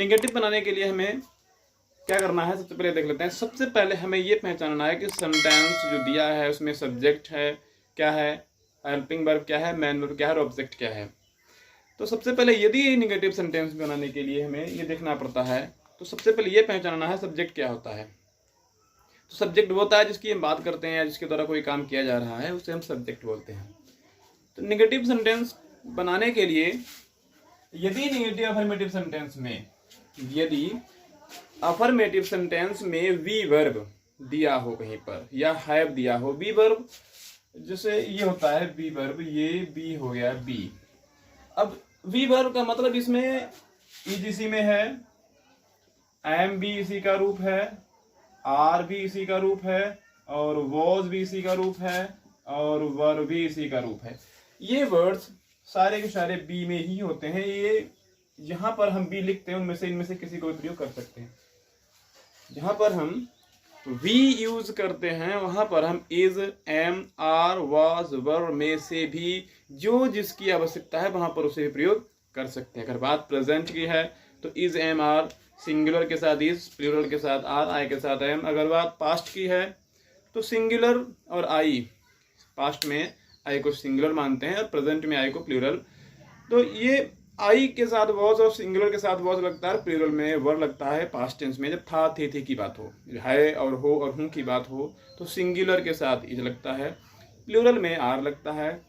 Negative बनाने के लिए हमें क्या करना है, सबसे पहले देख लेते हैं। सबसे पहले हमें ये पहचानना है कि सेंटेंस जो दिया है उसमें सब्जेक्ट है क्या है, हेल्पिंग वर्ब क्या है, मेन वर्ब क्या है और ऑब्जेक्ट क्या है। तो सबसे पहले यदि निगेटिव सेंटेंस बनाने के लिए हमें ये देखना पड़ता है, तो सबसे पहले ये पहचानना है सब्जेक्ट क्या होता है। तो सब्जेक्ट वो होता है जिसकी हम बात करते हैं या जिसके द्वारा कोई काम किया जा रहा है, उसे हम सब्जेक्ट बोलते हैं। तो निगेटिव सेंटेंस बनाने के लिए यदि निगेटिव अफर्मेटिव सेंटेंस में, यदि अफर्मेटिव सेंटेंस में वी वर्ब दिया हो कहीं पर या हैव दिया हो, वी वर्ब जैसे ये होता है वी वर्ब, ये बी हो गया बी। अब वी वर्ब का मतलब इसमें इज इसी में है, एम भी इसी का रूप है, आर भी इसी का रूप है और वॉज भी इसी का रूप है और वर भी इसी का रूप है। ये वर्ड्स सारे के सारे बी में ही होते हैं। ये जहां पर हम बी लिखते हैं उनमें से इनमें से किसी को प्रयोग कर सकते हैं। जहां पर हम वी यूज करते हैं वहां पर हम इज, एम, आर, वाज, वर में से भी जो जिसकी आवश्यकता है वहां पर उसे भी प्रयोग कर सकते हैं। अगर बात प्रेजेंट की है तो इज, एम, आर सिंगुलर के साथ इज, प्लूरल के साथ आर, आई के साथ एम। अगर बात पास्ट की है तो सिंगुलर और आई, पास्ट में आई को सिंगुलर मानते हैं और प्रेजेंट में आई को प्लूरल। तो ये आई के साथ वॉज और सिंगुलर के साथ वॉज लगता है, प्लूरल में वर लगता है पास्ट टेंस में। जब था, थे की बात हो, है और हो और हूँ की बात हो तो सिंगुलर के साथ इज लगता है, प्लूरल में आर लगता है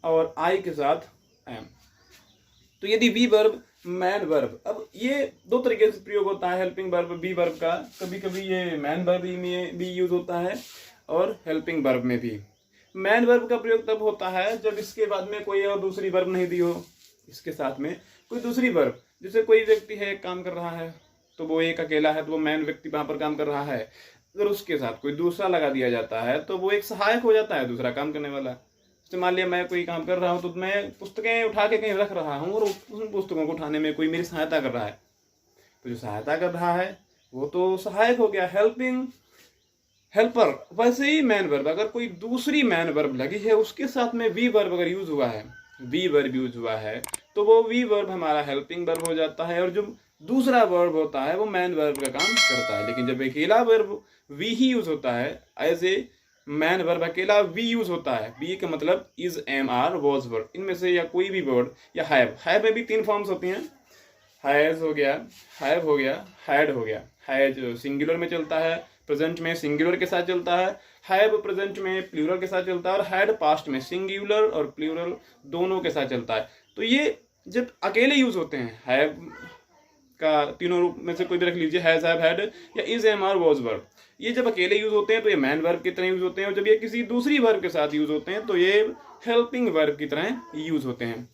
और आई के साथ एम। तो यदि वी वर्ब, मैन वर्ब, अब ये दो तरीके से प्रयोग होता है हेल्पिंग वर्ब बी वर्ब का। कभी कभी ये मैन वर्ब में भी यूज होता है और हेल्पिंग वर्ब में भी। मैन वर्ब का प्रयोग तब होता है जब इसके बाद में कोई और दूसरी वर्ब नहीं दी हो, इसके साथ में कोई दूसरी वर्ब, जैसे कोई व्यक्ति है काम कर रहा है तो वो एक अकेला है तो वो मैन व्यक्ति वहां पर काम कर रहा है। अगर उसके साथ कोई दूसरा लगा दिया जाता है तो वो एक सहायक हो जाता है, दूसरा काम करने वाला। जैसे मान लिया मैं कोई काम कर रहा हूँ तो मैं पुस्तकें उठा के कहीं रख रहा हूँ और उन पुस्तकों को उठाने में कोई मेरी सहायता कर रहा है, तो जो सहायता कर रहा है वो तो सहायक हो गया, हेल्पिंग, हेल्पर। वैसे ही मैन वर्ब, अगर कोई दूसरी मैन वर्ब लगी है उसके साथ में वी वर्ब अगर यूज हुआ है, वी वर्ब यूज हुआ है तो वो वी वर्ब हमारा हेल्पिंग वर्ब हो जाता है और जो दूसरा वर्ब होता है वो मैन वर्ब का काम करता है। लेकिन जब अकेला वर्ब वी ही यूज होता है, एज ए मैन वर्ब अकेला वी यूज होता है, वी का मतलब is, am, are, was, were, इनमें से या कोई भी वर्ड, या हैव में भी तीन फॉर्म्स होती हैं, हैज हो गया, हैव हो गया, हैड हो गया। हैज सिंगुलर में चलता है, प्रेजेंट में सिंगुलर के साथ चलता है, हैव प्रेजेंट में प्लूरल के साथ चलता है और हैड पास्ट में सिंगुलर और प्लूरल दोनों के साथ चलता है। तो ये जब अकेले यूज होते हैं, हैव का तीनों रूप में से कोई भी रख लीजिए, हैज, हैव, हैड या is, am, are, was verb, ये जब अकेले यूज होते हैं तो ये मैन वर्ब की तरह यूज होते हैं और जब ये किसी दूसरी वर्ब के साथ यूज होते हैं तो ये हेल्पिंग वर्ब की तरह यूज होते हैं।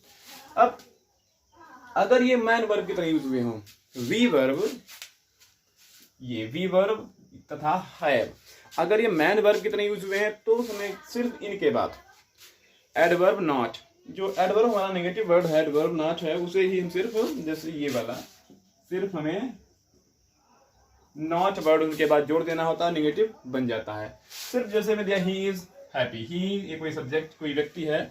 अब अगर ये मैन वर्ब की तरह यूज हुए हों, वी वर्ब, ये वी वर्ब तथा हैव, अगर ये मैन वर्ब की तरह यूज हुए हैं तो हमें सिर्फ इनके बाद एडवर्ब नॉट, जो एडवर्ब हमारा नेगेटिव वर्ड है एडवर्ब नॉट है, उसे ही हम सिर्फ, जैसे ये वाला, सिर्फ हमें नॉट वर्ड उनके बाद जोड़ देना होता है, नेगेटिव बन जाता है। सिर्फ जैसे मैं दिया ही इज हैप्पी, ही ये कोई सब्जेक्ट, कोई व्यक्ति है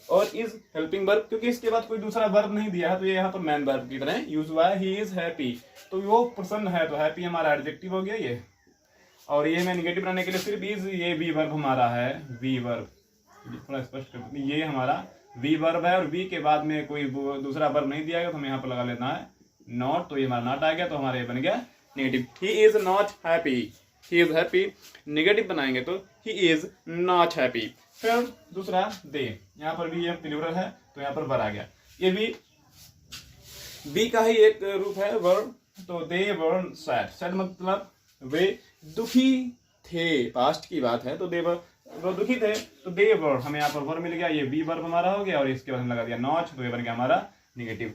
और इज हेल्पिंग वर्ब, क्योंकि इसके बाद कोई दूसरा वर्ब नहीं दिया है तो ये यहाँ पर मैन वर्ब की तरह यूज हुआ है। ही इज हैप्पी, तो वो प्रसन्न है तो हैप्पी हमारा एडजेक्टिव हो गया ये। और ये मैं निगेटिव बनाने के लिए सिर्फ इज, ये वी वर्ब हमारा है, वी वर्ब, थोड़ा स्पष्ट कर, ये हमारा वी वर्ब है और वी के बाद में कोई दूसरा वर्ब नहीं दिया गया तो हमें यहाँ पर लगा लेना है नॉट, तो ये हमारा नॉट आ गया तो हमारा ये बन गया negative. He is not happy, he is happy, negative बनाएंगे तो ही इज नॉट हैप्पी। फिर दूसरा दे, यहाँ पर भी ये प्लूरल है तो यहाँ पर वर आ गया, ये भी बी का ही एक रूप है वर्ब, तो दे वर सैड, सैड मतलब वे दुखी थे, पास्ट की बात है तो दे वर, वो दुखी थे तो दे वर, हमें यहाँ पर वर मिल गया, ये बी वर्ब हमारा हो गया और इसके बाद हम लगा दिया नॉट तो ये बन गया हमारा नेगेटिव।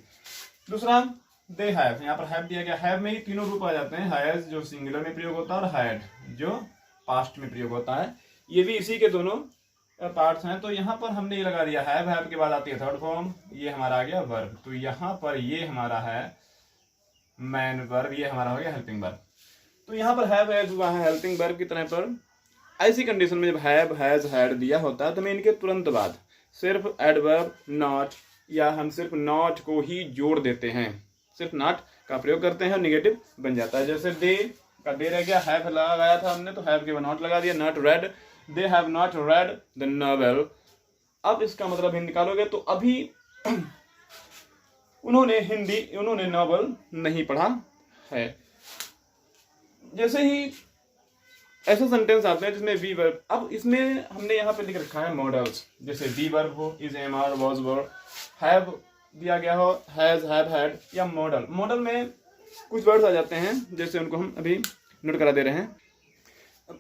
दूसरा दे हैव, यहाँ पर हैव दिया गया, हैव में ही तीनों रूप आ जाते हैं, हैज जो सिंगुलर में प्रयोग होता है और हैड जो पास्ट में प्रयोग होता है, ये भी इसी के दोनों पार्ट्स हैं। तो यहाँ पर हमने ये लगा दिया हैव के बाद आती है थर्ड फॉर्म, ये हमारा आ गया वर्ब, तो यहाँ पर ये हमारा है मैन वर्ब, ये हमारा हो गया हेल्पिंग वर्ब। तो यहाँ पर हैव हैज हुआ है हेल्पिंग वर्ब की तरह पर। ऐसी कंडीशन में जब हैव, हैज, हैड दिया होता है तो मैं इनके तुरंत बाद सिर्फ एडवर्ब नॉट या हम सिर्फ नॉट को ही जोड़ देते हैं, सिर्फ नॉट का प्रयोग करते हैं और निगेटिव बन जाता है। जैसे दे का दे रह गया, हैव लगाया था हमने तो हैव के बाद नॉट लगा दिया, not red, they have not read the novel. अब इसका मतलब हिंदी निकालोगे तो अभी उन्होंने नॉवल नहीं पढ़ा है। जैसे ही ऐसे सेंटेंस आते हैं जिसमें वी वर्ब, अब इसमें हमने यहाँ पे लिख रखा है मॉडल्स, जैसे वी वर्ब हो, is, am, are, was, were, have दिया गया हो, हैज, हैव, हैड, या मॉडल। मॉडल में कुछ वर्ड्स आ जाते हैं जैसे उनको हम अभी नोट करा दे रहे हैं।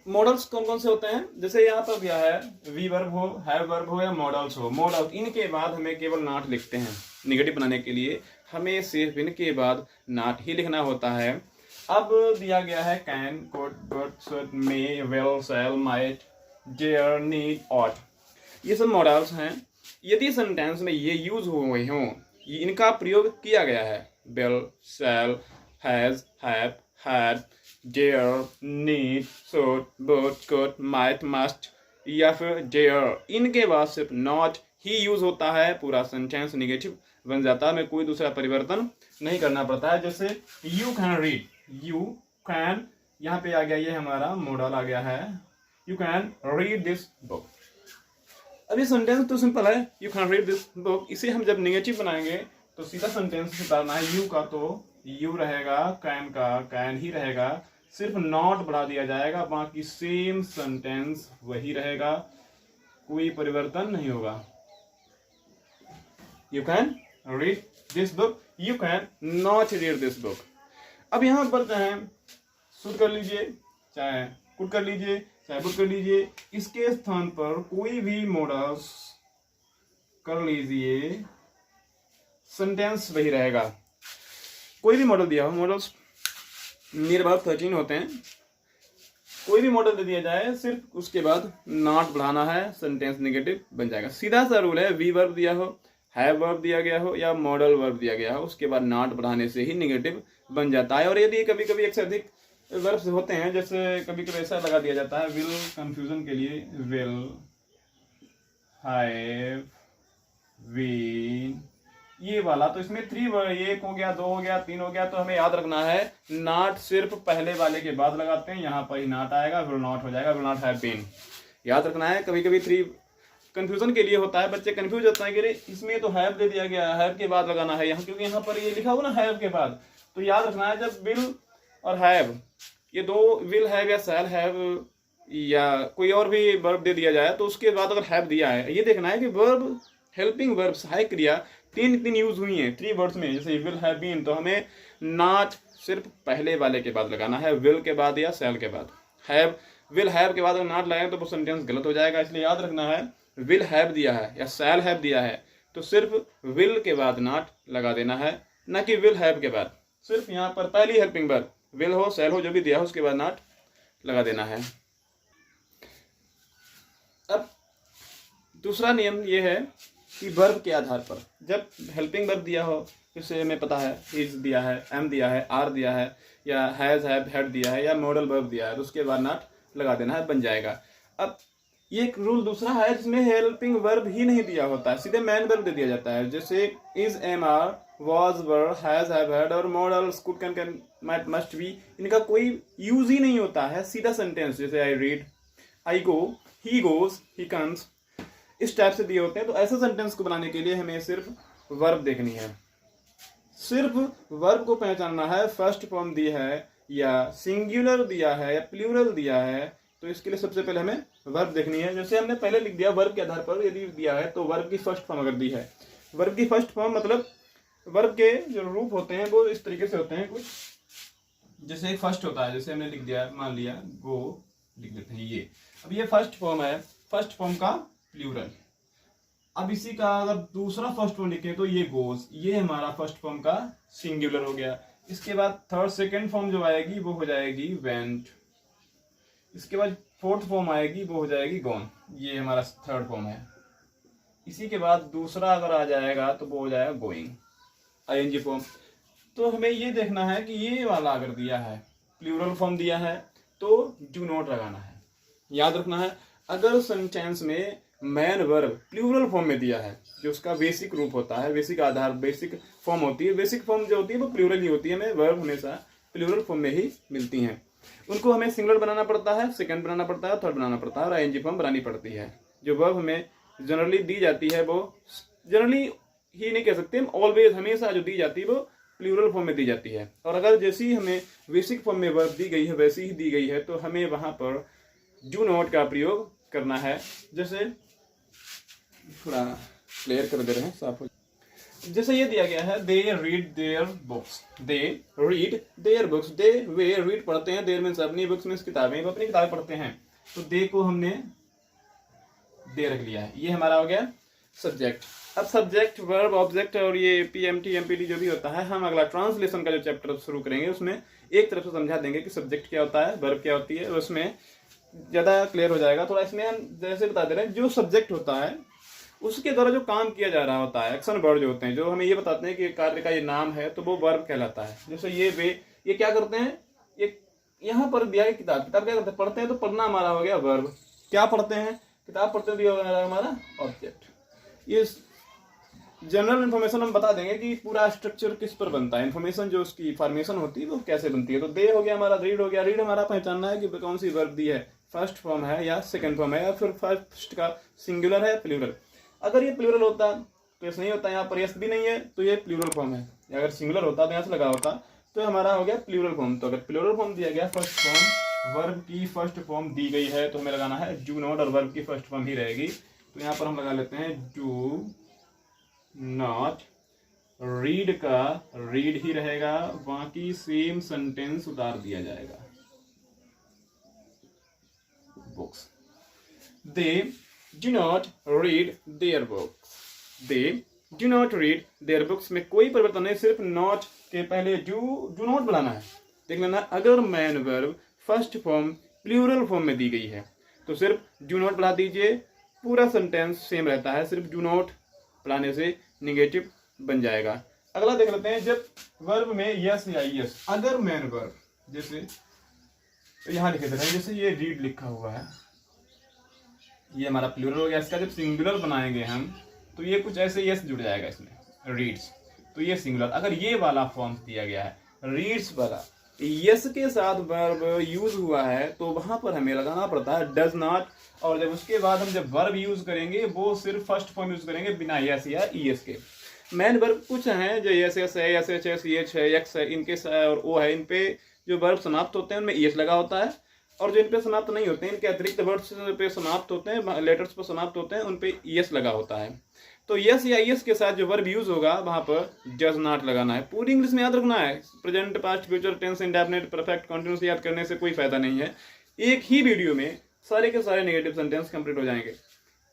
मॉडल्स कौन कौन से होते हैं, जैसे यहाँ पर दिया है वी वर्ब हो, हैव वर्ब हो या मॉडल्स हो। मॉडल इनके बाद हमें केवल नॉट लिखते हैं, निगेटिव बनाने के लिए हमें सिर्फ इनके बाद नॉट ही लिखना होता है। अब दिया गया है can, could, would, should, may, will, shall, might, dare, need, ought, ये सब मॉडल्स हैं। यदि सेंटेंस में ये यूज हुए हों, इनका प्रयोग किया गया है, will, shall, has, have, had, dare, need, should, would, could, might, must या फिर डेयर, इनके बाद सिर्फ नॉट ही यूज होता है, पूरा सेंटेंस निगेटिव बन जाता है, हमें कोई दूसरा परिवर्तन नहीं करना पड़ता है। जैसे you can read, you can, यहाँ पे आ गया ये हमारा मॉडल आ गया है, you can read this book. अब ये सेंटेंस तो सिंपल है, you can read this book. इसे हम जब नेगेटिव बनाएंगे तो सीधा सेंटेंस उतारना है, यू का तो यू रहेगा, कैन का कैन ही रहेगा, सिर्फ नॉट बढ़ा दिया जाएगा, बाकी सेम सेंटेंस वही रहेगा, कोई परिवर्तन नहीं होगा। You can read this book, you can not read this book. अब यहाँ पर चाहे शुड कर लीजिए, चाहे कुड कर लीजिए, चाहे बुक कर लीजिए, इसके स्थान पर कोई भी मॉडल्स कर लीजिए, सेंटेंस वही रहेगा। कोई भी मॉडल दिया हो, मॉडल्स नियर अबाउट 13 होते हैं, कोई भी मॉडल दे दिया जाए सिर्फ उसके बाद नॉट बढ़ाना है, सेंटेंस नेगेटिव बन जाएगा। सीधा सा रूल है, वी वर्ब दिया हो, हैव वर्ब दिया गया हो या मॉडल वर्ब दिया गया हो, उसके बाद नॉट बढ़ाने से ही नेगेटिव बन जाता है। और यदि कभी कभी एक से अधिक वर्ब्स होते हैं, जैसे कभी कभी ऐसा लगा दिया जाता है विल, कंफ्यूजन के लिए, विल, हैव, बीन, ये वाला, तो इसमें 3 वर्ड, 1 हो गया, 2 हो गया, 3 हो गया, तो हमें याद रखना है नॉट सिर्फ पहले वाले के बाद लगाते हैं, यहाँ पर ही नॉट आएगा, विल नॉट हो जाएगा, विल नॉट हैव बीन, याद रखना है। कभी कभी 3 कंफ्यूजन के लिए होता है, बच्चे कंफ्यूज होते हैं कि इसमें तो हैव दे दिया गया, हैव के बाद लगाना है यहाँ, क्योंकि यहाँ पर ये लिखा हुआ ना हैव के बाद, तो याद रखना है जब विल और हैव, ये 2 विल हैव या शैल हैव या कोई और भी वर्ब दे दिया जाए तो उसके बाद अगर हैव दिया है, ये देखना है कि वर्ब, हेल्पिंग वर्ब, सहायक क्रिया 3 यूज हुई हैं 3 वर्ड्स में, जैसे विल हैव बीन, तो हमें नॉट सिर्फ पहले वाले के बाद लगाना है, विल के बाद या शैल के बाद। हैव, विल हैव के बाद अगर नॉट लगाए तो वो सेंटेंस गलत हो जाएगा, इसलिए याद रखना है विल हैव दिया है या शैल हैव दिया है तो सिर्फ विल के बाद नॉट लगा देना है, ना कि विल हैव के बाद। सिर्फ यहाँ पर पहली हेल्पिंग वर्ब विल हो, शैल हो, जो भी दिया हो, उसके बाद नॉट लगा देना है। अब दूसरा नियम ये है कि वर्ब के आधार पर जब हेल्पिंग वर्ब दिया हो, जैसे हमें पता है इज दिया है, एम दिया है, आर दिया है, या हैज, हैव, हैड दिया है, या मॉडल वर्ब दिया है, तो उसके बाद नॉट लगा देना है, बन जाएगा। अब ये एक रूल दूसरा है जिसमें हेल्पिंग वर्ब ही नहीं दिया होता है, सीधे मैन वर्ब दे दिया जाता है, जैसे is, am, are, was, were, has, have, had और modals, could, can, might, must be, इनका कोई यूज ही नहीं होता है, सीधा सेंटेंस, जैसे I read, I go, he goes, he comes, इस टाइप से दिए होते हैं। तो ऐसे सेंटेंस को बनाने के लिए हमें सिर्फ वर्ब देखनी है, सिर्फ वर्ब को पहचानना है, फर्स्ट फॉर्म दी है या सिंगुलर दिया है या प्लूरल दिया है, तो इसके लिए सबसे पहले हमें वर्ब देखनी है। जैसे हमने पहले लिख दिया वर्ब के आधार पर, यदि दिया है तो वर्ब की फर्स्ट फॉर्म अगर दी है, वर्ब की फर्स्ट फॉर्म मतलब वर्ब के जो रूप होते हैं वो इस तरीके से होते हैं कुछ, जैसे एक फर्स्ट होता है, जैसे हमने लिख दिया, मान लिया गो, लिख देते हैं ये, अब ये फर्स्ट फॉर्म है, फर्स्ट फॉर्म का प्लूरल। अब इसी का अगर दूसरा फर्स्ट फॉर्म लिखें तो ये गोज, ये हमारा फर्स्ट फॉर्म का सिंगुलर हो गया। इसके बाद थर्ड सेकेंड फॉर्म जो आएगी वो हो जाएगी वेंट, इसके बाद फोर्थ फॉर्म आएगी वो हो जाएगी गॉन, ये हमारा थर्ड फॉर्म है। इसी के बाद दूसरा अगर आ जाएगा तो वो हो जाएगा गोइंग, आईएनजी फॉर्म। तो हमें ये देखना है कि ये वाला अगर दिया है, प्लूरल फॉर्म दिया है, तो डू नॉट लगाना है। याद रखना है अगर सेंटेंस में मैन वर्ब प्लूरल फॉर्म में दिया है, जो उसका बेसिक रूप होता है, बेसिक आधार, बेसिक फॉर्म होती है, बेसिक फॉर्म जो होती है वो प्लूरल ही होती है, हमें वर्ब हमेशा प्लूरल फॉर्म में ही मिलती हैं। उनको हमें सिंगुलर बनाना पड़ता है, सेकंड बनाना पड़ता है, थर्ड बनाना पड़ता है और आईएनजी फॉर्म बनानी पड़ती है। जो वर्ब हमें जनरली दी जाती है वो जनरली ही नहीं कह सकते, ऑलवेज हमेशा जो दी जाती है वो प्लूरल फॉर्म में दी जाती है। और अगर जैसी हमें बेसिक फॉर्म में वर्ब दी गई है वैसी ही दी गई है तो हमें वहां पर डू नॉट का प्रयोग करना है। जैसे थोड़ा क्लियर कर दे रहे हैं, साफ हो, जैसे ये दिया गया है, they read their books, they read their books, they way read पढ़ते हैं, देयर मीन्स अपनी बुक्स मीन्स किताबें, वो अपनी किताबें पढ़ते हैं। तो दे को हमने दे रख लिया है, ये हमारा हो गया सब्जेक्ट। अब सब्जेक्ट वर्ब ऑब्जेक्ट और ये पीएमटी एमपीटी जो भी होता है, हम अगला ट्रांसलेशन का जो चैप्टर शुरू करेंगे उसमें एक तरफ से समझा देंगे कि सब्जेक्ट क्या होता है, वर्ब क्या होती है, उसमें ज्यादा क्लियर हो जाएगा। थोड़ा इसमें हम जैसे बता दे रहे हैं, जो सब्जेक्ट होता है उसके द्वारा जो काम किया जा रहा होता है, एक्शन वर्ड जो होते हैं, जो हमें ये बताते हैं कि कार्य का ये नाम है तो वो वर्ब कहलाता है। जैसे ये वे, ये क्या करते हैं, ये यहाँ पर दिया है किताब, किताब क्या करते हैं, पढ़ते हैं, तो पढ़ना हमारा हो गया वर्ब। क्या पढ़ते हैं, किताब पढ़ते हैं, तो ये हो गया हमारा ऑब्जेक्ट। ये जनरल इन्फॉर्मेशन हम बता देंगे कि पूरा स्ट्रक्चर किस पर बनता है, इन्फॉर्मेशन जो उसकी फॉर्मेशन होती है वो कैसे बनती है। तो दे हो गया हमारा, रीड हो गया, रीड हमारा पहचानना है कि कौन सी वर्ब दी है, फर्स्ट फॉर्म है या सेकंड फॉर्म है, या फिर फर्स्ट का सिंगुलर है प्लूरल। अगर ये प्लूरल होता तो यस नहीं होता, यहाँ पर यस भी नहीं है तो ये प्लूरल फॉर्म है। अगर सिंगुलर होता तो यहाँ से लगा होता तो हमारा हो गया प्लूरल फॉर्म। तो अगर प्लूरल फॉर्म दिया गया, फर्स्ट फॉर्म वर्ब की फर्स्ट फॉर्म दी गई है तो हमें लगाना है डू नॉट, और वर्ब की फर्स्ट फॉर्म ही रहेगी। तो यहाँ पर हम लगा लेते हैं डू नॉट, रीड का रीड ही रहेगा, बाकी सेम सेंटेंस उतार दिया जाएगा, books. They do not read their books, they do not read their books में कोई परिवर्तन नहीं, सिर्फ नॉट के पहले डू नॉट बनाना है। देख लेना, अगर main verb first form plural form में दी गई है तो सिर्फ डू नॉट बढ़ा दीजिए, पूरा सेंटेंस सेम रहता है, सिर्फ डू नॉट बढ़ाने से निगेटिव बन जाएगा। अगला देख लेते हैं, जब वर्ब में यस या यस, अगर मैन वर्ब, जैसे तो यहां लिखे थे, जैसे ये रीड लिखा हुआ है, ये हमारा प्लूरल हो गया, इसका जब सिंगुलर बनाएंगे हम तो ये कुछ ऐसे यस जुड़ जाएगा इसमें, रीड्स, तो ये सिंगुलर। अगर ये वाला फॉर्म दिया गया है रीड्स वाला, यस के साथ वर्ब यूज हुआ है तो वहां पर हमें लगाना पड़ता है डज नॉट, और जब उसके बाद हम जब वर्ब यूज करेंगे वो सिर्फ फर्स्ट फॉर्म यूज करेंगे बिना यस या ईएस के। मैन वर्ब कुछ हैं जो यस एस है, एस एच एस एच है, एक्स है, इनके और ओ है, इन पे जो वर्ब समाप्त होते हैं उनमें ईएस लगा होता है, और जो इन पे समाप्त नहीं होते हैं, इनके अतिरिक्त वर्ड्स पे समाप्त होते हैं, लेटर्स पर समाप्त होते हैं, उन पे ईएस लगा होता है। तो यस या ईएस के साथ जो वर्ब यूज होगा वहां पर डज नॉट लगाना है। पूरी इंग्लिश में याद रखना है, present, past, future tense, indefinite, perfect, continuous याद करने से कोई फायदा नहीं है। एक ही वीडियो में सारे के सारे नेगेटिव सेंटेंस कंप्लीट हो जाएंगे।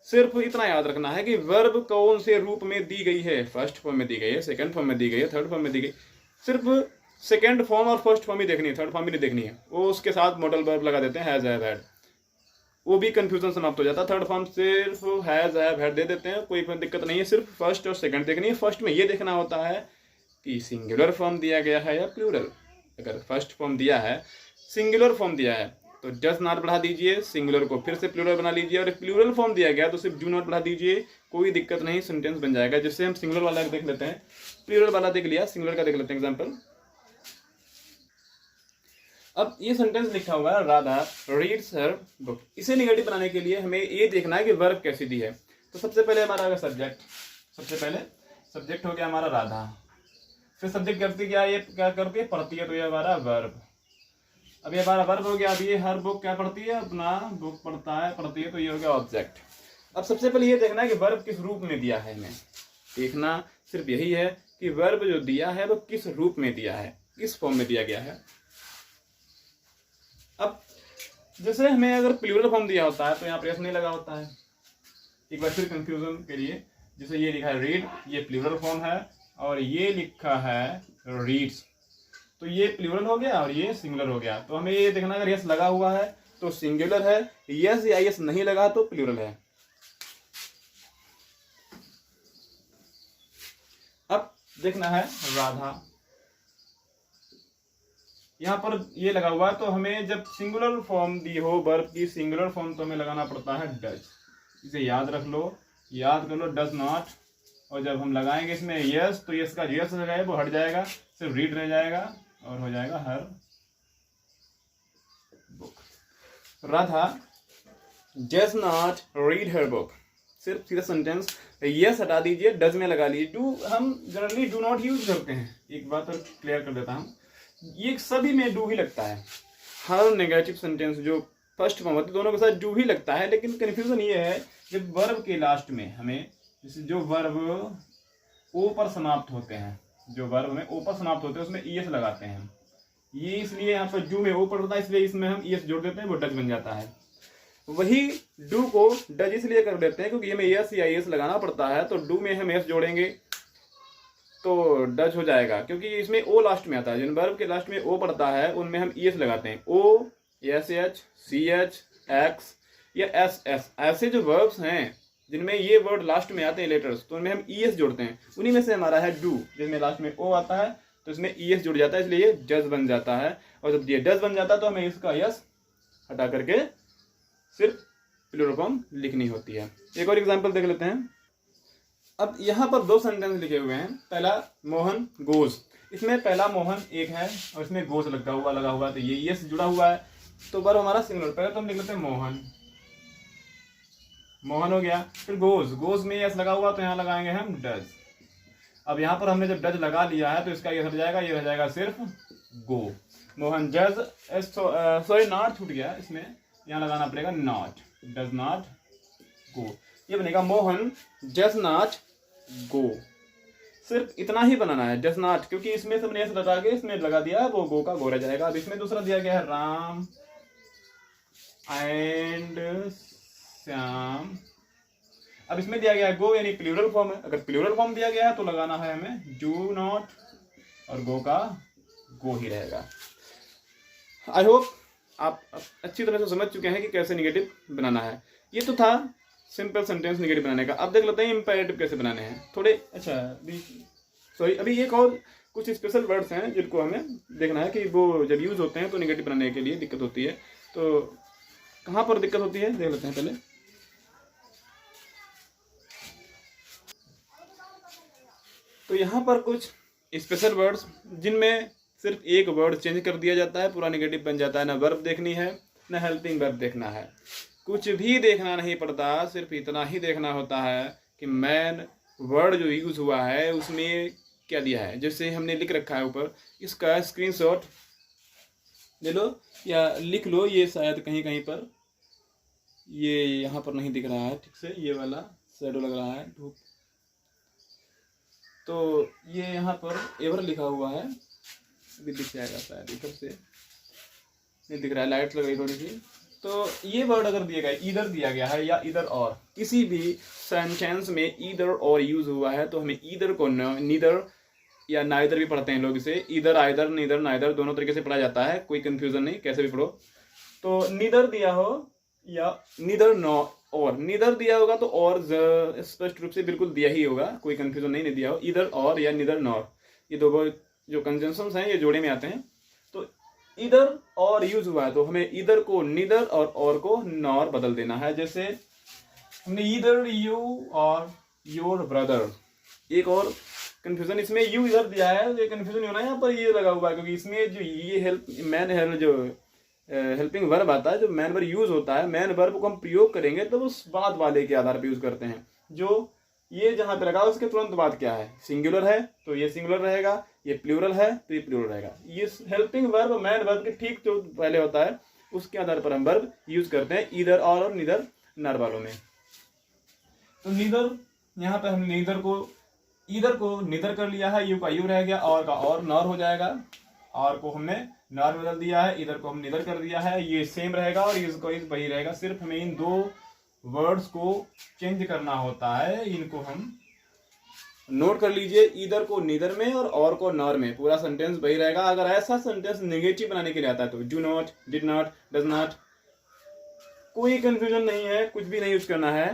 सिर्फ इतना याद रखना है कि वर्ब कौन से रूप में दी गई है, फर्स्ट फॉर्म में दी गई है, सेकंड फॉर्म में दी गई है, थर्ड फॉर्म में दी गई। सिर्फ सेकंड फॉर्म और फर्स्ट फॉर्म ही देखनी है, थर्ड फॉर्म भी नहीं देखनी है। वो उसके साथ मॉडल वर्ब लगा देते हैं, हैज, हैव, हैड, वो भी कंफ्यूजन समाप्त हो जाता है। थर्ड फॉर्म सिर्फ हैज, हैव, हैड दे देते हैं, कोई दिक्कत नहीं है। सिर्फ फर्स्ट और सेकंड देखनी है। फर्स्ट में ये देखना होता है कि सिंगुलर फॉर्म दिया गया है या प्लूरल। अगर फर्स्ट फॉर्म दिया है, सिंगुलर फॉर्म दिया है तो डज नॉट बढ़ा दीजिए, सिंगुलर को फिर से प्लूरल बना लीजिए, और प्लूरल फॉर्म दिया गया तो सिर्फ डू नॉट बढ़ा दीजिए, कोई दिक्कत नहीं, सेंटेंस बन जाएगा। जिससे हम सिंगुलर वाला देख लेते हैं, प्लूरल वाला देख लिया, सिंगुलर का देख लेते हैं एग्जाम्पल। अब ये सेंटेंस लिखा हुआ है, राधा रीड्स हर बुक। इसे निगेटिव बनाने के लिए हमें ये देखना है कि वर्ब कैसी दी है। तो सबसे पहले हमारा सब्जेक्ट, सबसे पहले सब्जेक्ट हो गया हमारा राधा, फिर सब्जेक्ट करती क्या, ये क्या करती है, पढ़ती है, तो ये हमारा वर्ब। अब ये हमारा वर्ब हो गया। अब ये हर बुक क्या पढ़ती है, अपना बुक पढ़ता है, पढ़ती है, तो ये हो गया ऑब्जेक्ट। अब सबसे पहले ये देखना है कि वर्ब किस रूप में दिया है। हमें देखना सिर्फ यही है कि वर्ब जो दिया है वो किस रूप में दिया है, किस फॉर्म में दिया गया है। अब जैसे हमें अगर प्लूरल फॉर्म दिया होता है तो यहाँ पर एस नहीं लगा होता है। एक बार फिर कंफ्यूजन के लिए, जैसे ये लिखा है रीड, ये प्लूरल फॉर्म है, और ये लिखा है रीड्स, तो ये प्लूरल हो गया और ये सिंगुलर हो गया। तो हमें ये देखना, अगर यस लगा हुआ है तो सिंगुलर है, यस या यस नहीं लगा तो प्लूरल है। अब देखना है राधा, यहां पर ये लगा हुआ है, तो हमें जब सिंगुलर फॉर्म दी हो वर्ब की, सिंगुलर फॉर्म, तो हमें लगाना पड़ता है डज। इसे याद रख लो, याद कर लो, डज नॉट। और जब हम लगाएंगे इसमें यस, तो यस का यस लगाए वो हट जाएगा, सिर्फ रीड रह जाएगा और हो जाएगा her book. Radha does not read her book, सिर्फ सीधा सेंटेंस यस हटा दीजिए, डज में लगा लीजिए। डू हम जनरली डू नॉट यूज करते हैं। एक बात और क्लियर कर देता हूँ, ये सभी में डू ही लगता है। हर नेगेटिव सेंटेंस जो फर्स्ट फॉर्म होती है दोनों के साथ डू ही लगता है। लेकिन कन्फ्यूजन ये है जब वर्ब के लास्ट में हमें, जैसे जो वर्ब ओ पर समाप्त होते हैं, जो वर्ब में ओ पर समाप्त होते हैं उसमें ईएस लगाते हैं। ये इसलिए यहाँ पर डू में ओ पर होता है, इसलिए इसमें हम ईएस जोड़ देते हैं, वो डज बन जाता है। वही डू को डज इसलिए कर देते हैं क्योंकि हमें एस या एस लगाना पड़ता है, तो डू में हम एस जोड़ेंगे तो डज हो जाएगा, क्योंकि इसमें ओ लास्ट में आता है। जिन वर्ब के लास्ट में ओ पड़ता है उनमें हम ईएस लगाते हैं। O, S H, C H, X या एस एस, ऐसे जो वर्ब्स हैं जिनमें ये वर्ड लास्ट में आते हैं लेटर्स, तो उनमें हम ईएस जोड़ते हैं। उन्हीं में से हमारा है डू, जिसमें लास्ट में ओ आता है तो इसमें ईएस जुड़ जाता है, इसलिए ये डज बन जाता है। और जब ये डज बन जाता है तो हमें इसका यस हटा करके सिर्फ प्लूरल फॉर्म लिखनी होती है। एक और एग्जांपल देख लेते हैं। अब यहाँ पर दो सेंटेंस लिखे हुए हैं। पहला मोहन गोज, इसमें पहला मोहन एक है और इसमें गोज लगा हुआ, तो ये यस जुड़ा हुआ है, तो बार हमारा सिंगुलर। पहले तो हम लिख लेते हैं मोहन, मोहन हो गया। फिर गोज, गोज में यस लगा हुआ तो यहाँ लगाएंगे हम डज। अब यहाँ पर हमने जब डज लगा लिया है तो इसका ये रह जाएगा, ये रह जाएगा सिर्फ गो। मोहन जज, सॉरी नॉट छूट गया, इसमें यहाँ लगाना पड़ेगा नॉट, डज नॉट गो। ये बनेगा मोहन डज नॉट गो। सिर्फ इतना ही बनाना है, डज नॉट, क्योंकि इसमें सबने ऐसे लगा के इसमें लगा दिया वो गो का गो रह जाएगा। अब इसमें दूसरा दिया गया है राम एंड श्याम। अब इसमें दिया गया है गो, यानी प्लूरल फॉर्म है। अगर प्लूरल फॉर्म दिया गया है तो लगाना है हमें डू नॉट और गो का गो ही रहेगा। आई होप आप अच्छी तरह से समझ चुके हैं कि कैसे निगेटिव बनाना है। ये तो था सिंपल सेंटेंस निगेटिव बनाने का। अब देख लेते हैं इंपेरेटिव कैसे बनाने हैं थोड़े। अच्छा सॉरी, अभी एक और कुछ स्पेशल वर्ड्स हैं जिनको हमें देखना है कि वो जब यूज होते हैं तो निगेटिव बनाने के लिए दिक्कत होती है। तो कहाँ पर दिक्कत होती है देख लेते हैं पहले। तो यहाँ पर कुछ स्पेशल वर्ड्स जिनमें सिर्फ एक वर्ड चेंज कर दिया जाता है, पूरा निगेटिव बन जाता है। ना वर्ब देखनी है ना हेल्पिंग वर्ब देखना है, कुछ भी देखना नहीं पड़ता, सिर्फ इतना ही देखना होता है कि मैन वर्ड जो यूज हुआ है उसमें क्या दिया है। जैसे हमने लिख रखा है ऊपर, इसका स्क्रीनशॉट ले लो या लिख लो। ये शायद कहीं कहीं पर ये यहाँ पर नहीं दिख रहा है ठीक से, ये वाला शैडो लग रहा है धूप, तो ये यहाँ पर एवर लिखा हुआ है, अभी दिख जाएगा शायद, इधर से नहीं दिख रहा है, लाइट लग रही थोड़ी सी। तो ये वर्ड अगर दिया गया, ईदर दिया गया है या ईदर और, किसी भी सेंटेंस में ईदर और यूज हुआ है तो हमें ईदर को नीदर या नाइदर भी पढ़ते हैं लोग इसे, ईदर आइदर नीदर नाइदर दोनों तरीके से पढ़ा जाता है, कोई कंफ्यूजन नहीं, कैसे भी पढ़ो। तो नीदर दिया हो या नीदर नो और, नीदर दिया होगा तो और स्पष्ट रूप से बिल्कुल दिया ही होगा, कोई कंफ्यूजन नहीं दिया हो। ईदर और या नीदर नॉर, ये दो जो कंजंक्शंस हैं ये जोड़े में आते हैं। तो इधर और यूज हुआ है तो हमें इधर को नीदर और को नॉर बदल देना है। जैसे हमने ईदर यू और योर ब्रदर। एक और कंफ्यूजन, इसमें यू इधर दिया है तो ये कंफ्यूजन नहीं होना, यहाँ पर ये लगा हुआ है क्योंकि इसमें जो ये हेल्प मैन है, जो हेल्पिंग वर्ब आता है, जो मैन वर्ब यूज होता है, मैन वर्ब को हम प्रयोग करेंगे तो उस बाद वाले के आधार पर यूज करते हैं। जो ये जहां पे लगा उसके तुरंत बाद क्या है, सिंगुलर है तो ये सिंगुलर रहेगा, ये प्लूरल है तो ये प्लूरल रहेगा। ये हेल्पिंग वर्ब मैन वर्ब के ठीक जो पहले होता है उसके आधार पर हम वर्ब यूज करते हैं ईदर और नीदर नर वालों में। तो नीदर, यहाँ पे हमने नीदर को ईदर को नीदर कर लिया है, यू का यू रह गया, और का और नॉर हो जाएगा, और को हमने नॉर बदल दिया है, इधर को हम नीदर कर दिया है, ये सेम रहेगा और इसको इस वही रहेगा। सिर्फ हमें इन दो वर्ड्स को चेंज करना होता है, इनको हम नोट कर लीजिए, ईदर को नीदर में और को नॉर में, पूरा सेंटेंस वही रहेगा। अगर ऐसा सेंटेंस नेगेटिव बनाने के लिए आता है तो do not, did not, does not, कोई कंफ्यूजन नहीं है, कुछ भी नहीं यूज करना है,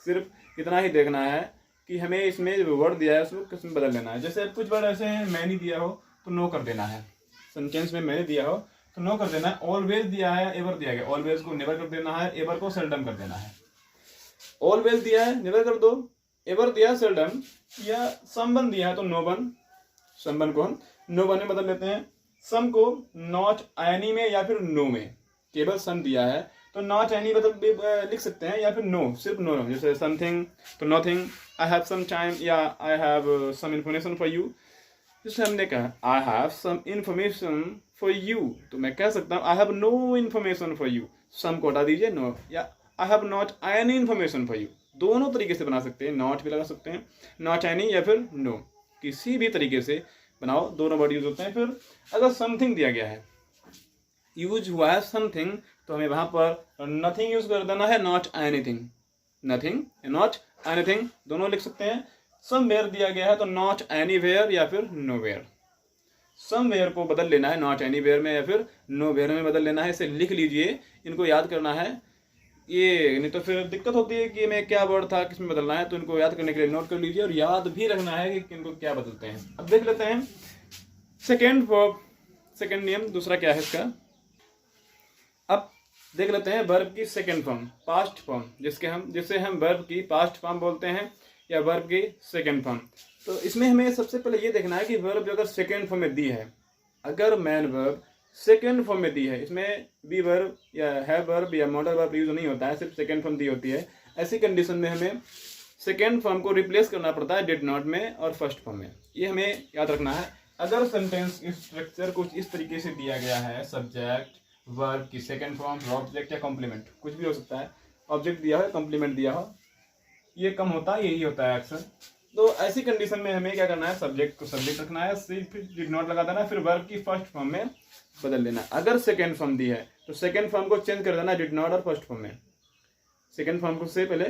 सिर्फ इतना ही देखना है कि हमें इसमें जो वर्ड दिया है उसको किस में बदल लेना है। जैसे कुछ वर्ड ऐसे हैं मैनी दिया हो तो नो कर देना है, सेंटेंस में मैंने दिया हो तो नो कर देना है। ऑलवेज दिया है, एवर दिया गया, ऑलवेज को नेवर कर देना है, एवर को सेल्डम कर देना है। ऑलवेज दिया है नेवर कर दो, एवर दिया है सेल्डम, या समवन दिया है तो नो वन, समवन को हम नो वन में बदल लेते हैं। सम को नॉट एनी में या फिर नो में, केवल सम दिया है तो नॉट एनी बदल लिख सकते हैं, या फिर नो, सिर्फ नो, जैसे something to nothing, I have some time या I have some information for you. जैसे हमने कहा I have some information for you, तो मैं कह सकता हूँ I have no information for you, some को हटा दीजिए नो, या I have not any information for you. दोनों तरीके से बना सकते हैं, नॉट भी लगा सकते हैं, नॉट एनी या फिर नो, किसी भी तरीके से बनाओ, दोनों वर्ड यूज होते हैं। फिर अगर समथिंग दिया गया है, यूज हुआ है समथिंग, तो हमें वहां पर नथिंग यूज कर देना है, not anything, nothing not anything दोनों लिख सकते हैं। समवेयर दिया गया है तो नॉट एनीवेयर या फिर नोवेयर, समवेयर को बदल लेना है नॉट एनीवेयर में या फिर नोवेयर में बदल लेना है। इसे लिख लीजिए, इनको याद करना है, ये नहीं तो फिर दिक्कत होती है कि मैं क्या वर्ड था किसमें बदलना है, तो इनको याद करने के लिए नोट कर लीजिए और याद भी रखना है कि इनको क्या बदलते हैं। अब देख लेते हैं सेकेंड वर्ब, सेकेंड नियम दूसरा क्या है इसका। अब देख लेते हैं वर्ब की सेकेंड फॉर्म, पास्ट फॉर्म, जिसे हम वर्ब की पास्ट फॉर्म बोलते हैं या वर्ब की सेकेंड फॉर्म। तो इसमें हमें सबसे पहले ये देखना है कि वर्ब अगर सेकेंड फॉर्म में दी है, अगर मैन वर्ब सेकेंड फॉर्म में दी है, इसमें बी वर्ब या हैव वर्ब या मॉडल वर्ब यूज नहीं होता है, सिर्फ सेकेंड फॉर्म दी होती है। ऐसी कंडीशन में हमें सेकेंड फॉर्म को रिप्लेस करना पड़ता है डिड नॉट में और फर्स्ट फॉर्म में, ये हमें याद रखना है। अगर सेंटेंस स्ट्रक्चर कुछ इस तरीके से दिया गया है, सब्जेक्ट वर्ब की सेकेंड फॉर्म, ऑब्जेक्ट या कॉम्प्लीमेंट, कुछ भी हो सकता है, ऑब्जेक्ट दिया हो कॉम्प्लीमेंट दिया हो, ये कम होता है, यही होता है अक्सर। तो ऐसी कंडीशन में हमें क्या करना है, सब्जेक्ट को सब्जेक्ट रखना है, सिर्फ डिड नॉट लगा देना, फिर वर्ब की फर्स्ट फॉर्म में बदल लेना। अगर सेकेंड फॉर्म दी है तो सेकेंड फॉर्म को चेंज कर देना डिड नॉट और फर्स्ट फॉर्म में, सेकेंड फॉर्म को से पहले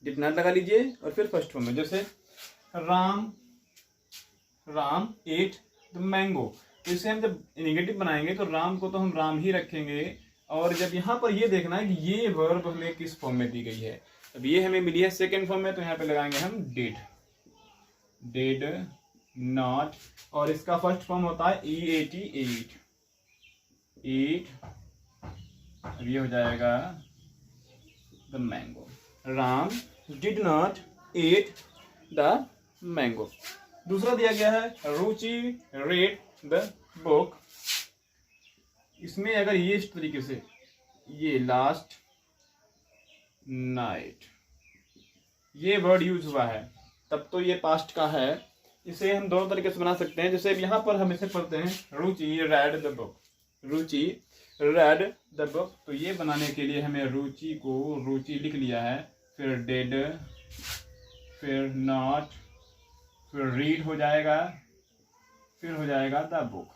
डिड नॉट लगा लीजिए और फिर फर्स्ट फॉर्म में, जैसे राम एट द मैंगो। तो इसे हम जब नेगेटिव बनाएंगे तो राम को तो हम राम ही रखेंगे, और जब यहाँ पर ये देखना है कि ये वर्ब हमें किस फॉर्म में दी गई है, अब ये हमें मिली है सेकेंड फॉर्म में, तो यहाँ पे लगाएंगे हम डिड नॉट, और इसका फर्स्ट फॉर्म होता है EAT, ईट, अब ये हो जाएगा the mango. Ram did not eat the mango. दूसरा दिया गया है रुचि रेड द बुक। इसमें अगर ये इस तरीके से, ये लास्ट नाइट ये वर्ड यूज हुआ है, तब तो ये पास्ट का है। इसे हम दोनों तरीके से बना सकते हैं, जैसे यहाँ पर हम इसे पढ़ते हैं Ruchi read the book, Ruchi read the book. तो ये बनाने के लिए हमें रुचि को रुचि लिख लिया है, फिर डेड, फिर नॉट, फिर रीड हो जाएगा, फिर हो जाएगा द बुक।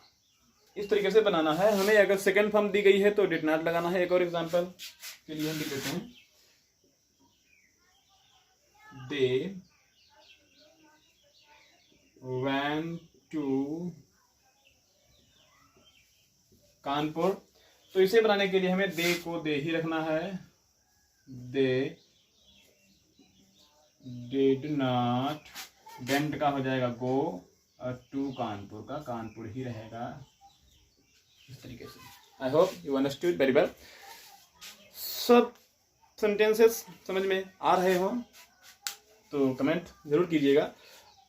इस तरीके से बनाना है हमें। अगर सेकेंड फॉर्म दी गई है तो डिड नॉट लगाना है। एक और एग्जांपल के लिए हम लिख देते हैं, दे went to कानपुर। तो इसे बनाने के लिए हमें दे को दे ही रखना है, दे डिड नॉट, वेंट का हो जाएगा गो, और टू कानपुर का कानपुर ही रहेगा, इस तरीके से। I hope you understood very well. सब सेंटेंसेस समझ में आ रहे हो तो कमेंट जरूर कीजिएगा।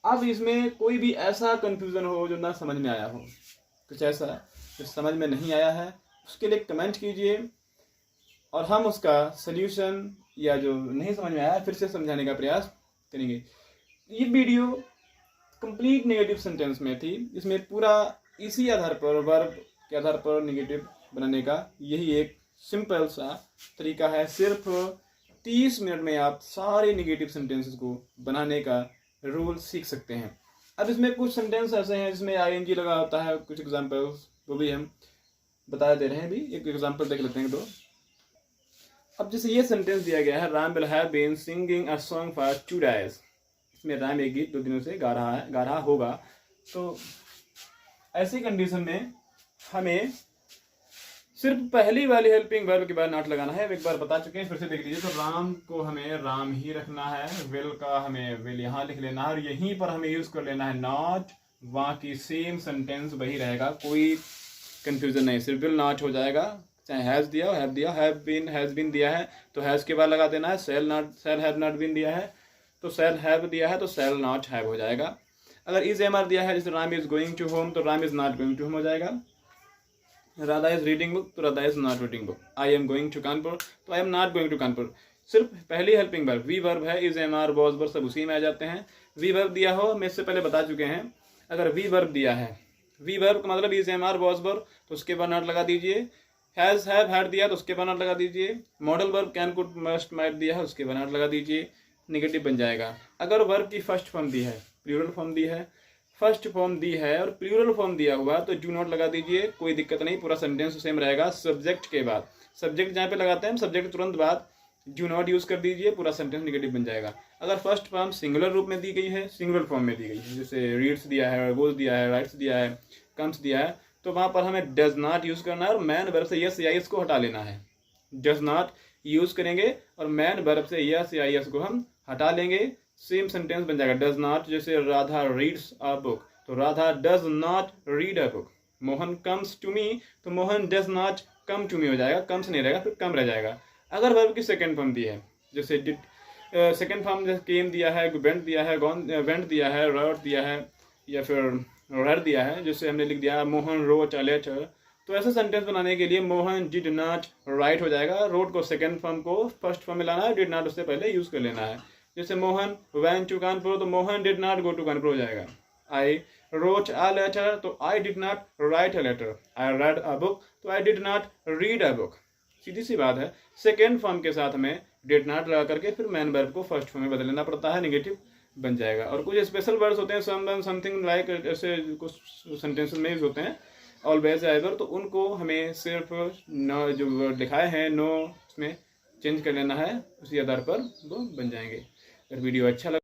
अब इसमें कोई भी ऐसा कंफ्यूजन हो जो ना समझ में आया हो, कुछ ऐसा जो समझ में नहीं आया है, उसके लिए कमेंट कीजिए और हम उसका सल्यूशन या जो नहीं समझ में आया फिर से समझाने का प्रयास करेंगे। ये वीडियो कंप्लीट नेगेटिव सेंटेंस में थी। इसमें पूरा इसी आधार पर, वर्ब के आधार पर नेगेटिव बनाने का यही एक सिंपल सा तरीका है। सिर्फ 30 मिनट में आप सारे नेगेटिव सेंटेंसेस को बनाने का रूल सीख सकते हैं। अब इसमें कुछ सेंटेंस ऐसे हैं जिसमें ING लगा होता है, कुछ एग्जांपल्स वो भी हम बता दे रहे हैं। भी एक एग्जांपल देख लेते हैं दो। अब जैसे ये सेंटेंस दिया गया है, Ram will have been singing a song for 2 days। इसमें राम एक गीत 2 दिनों से गा रहा होगा। तो ऐसी कंडीशन में हमें सिर्फ पहली वाली हेल्पिंग वर्ब के बाद नॉट लगाना है। एक बार बता चुके हैं, फिर से देख लीजिए। तो राम को हमें राम ही रखना है, विल का हमें विल यहाँ लिख लेना है, और यहीं पर हमें यूज कर लेना है नॉट। वहाँ की सेम सेंटेंस वही रहेगा, कोई कंफ्यूजन नहीं, सिर्फ विल नॉट हो जाएगा, चाहे हैज़ दिया हो, हैव दिया, हैज़ बीन दिया है तो हैज़ के बाद लगा देना है। सेल हैव नॉट बीन दिया है तो सेल हैव दिया है तो सेल नॉट हैव हो जाएगा। अगर इज एम आर दिया है, जैसे Ram is going to home तो Ram is not going to home हो जाएगा। राधा इज रीडिंग बुक तो Radha is not reading book. I am going to Kanpur तो I am not going to Kanpur. सिर्फ पहली हेल्पिंग वर्ब वी वर्ब है, is am are was verb सब उसी में आ जाते हैं। वी वर्ब दिया हो, मैं इससे पहले बता चुके हैं, अगर वी वर्ब दिया है, वी वर्ब का मतलब is am are was verb तो उसके बाद नॉट लगा दीजिए। हैज हैव हैड दिया तो उसके बाद नॉट लगा दीजिए। Modal verb can could must might दिया है उसके बाद नॉट लगा दीजिए, निगेटिव बन जाएगा। अगर वर्ब की फर्स्ट फॉर्म दी है, प्लूरल फॉर्म दी है, फर्स्ट फॉर्म दी है और प्लूरल फॉर्म दिया हुआ तो डू नॉट लगा दीजिए, कोई दिक्कत नहीं, पूरा सेंटेंस सेम रहेगा। सब्जेक्ट के बाद, सब्जेक्ट जहाँ पे लगाते हैं सब्जेक्ट तुरंत बाद डू नॉट यूज कर दीजिए, पूरा सेंटेंस निगेटिव बन जाएगा। अगर फर्स्ट फॉर्म सिंगुलर रूप में दी गई है, सिंगुलर फॉर्म में दी गई है, जैसे रीड्स दिया है, गोज दिया है, राइट्स दिया है, कम्स दिया है, तो वहाँ पर हमें डज नॉट यूज करना है और मैन वर्ब से यस या यस को हटा लेना है। डज नॉट यूज करेंगे और मैन वर्ब से यस या यस को हम हटा लेंगे, सेम सेंटेंस बन जाएगा। डज नॉट, जैसे राधा रीड्स अ बुक तो Radha does not read a book. Mohan comes to me तो Mohan does not come to me हो जाएगा, कम्स नहीं रहेगा, फिर कम रह जाएगा। अगर वर्ब की सेकंड फॉर्म दी है, जैसे डिड, सेकंड फॉर्म जैसे केम दिया है, वेंट दिया है, वेंट दिया है, रोट दिया है या फिर रेड दिया है, जैसे हमने लिख दिया मोहन रोट अ लेटर, तो ऐसे सेंटेंस बनाने के लिए मोहन डिड नॉट राइट हो जाएगा। रोट को सेकंड फॉर्म को फर्स्ट फॉर्म में लाना है, डिड नॉट उससे पहले यूज कर लेना है। जैसे मोहन वेंट टू कानपुर तो Mohan did not go to Kanpur हो जाएगा। आई रोट अ लेटर तो I did not write a letter. I read a book तो I did not read a book. सीधी सी बात है, सेकेंड फॉर्म के साथ हमें डिड नॉट लगा करके फिर मैन वर्ब को फर्स्ट फॉर्म में बदल लेना पड़ता है, नेगेटिव बन जाएगा। और कुछ स्पेशल वर्ड्स होते हैं, सम समथिंग लाइक, ऐसे कुछ सेंटेंसेस में यूज होते हैं, ऑलवेज एवर, तो उनको हमें सिर्फ नो जो वर्ड लिखाए हैं नो उसमें चेंज कर लेना है, उसी आधार पर वो बन जाएंगे। अगर वीडियो अच्छा लगा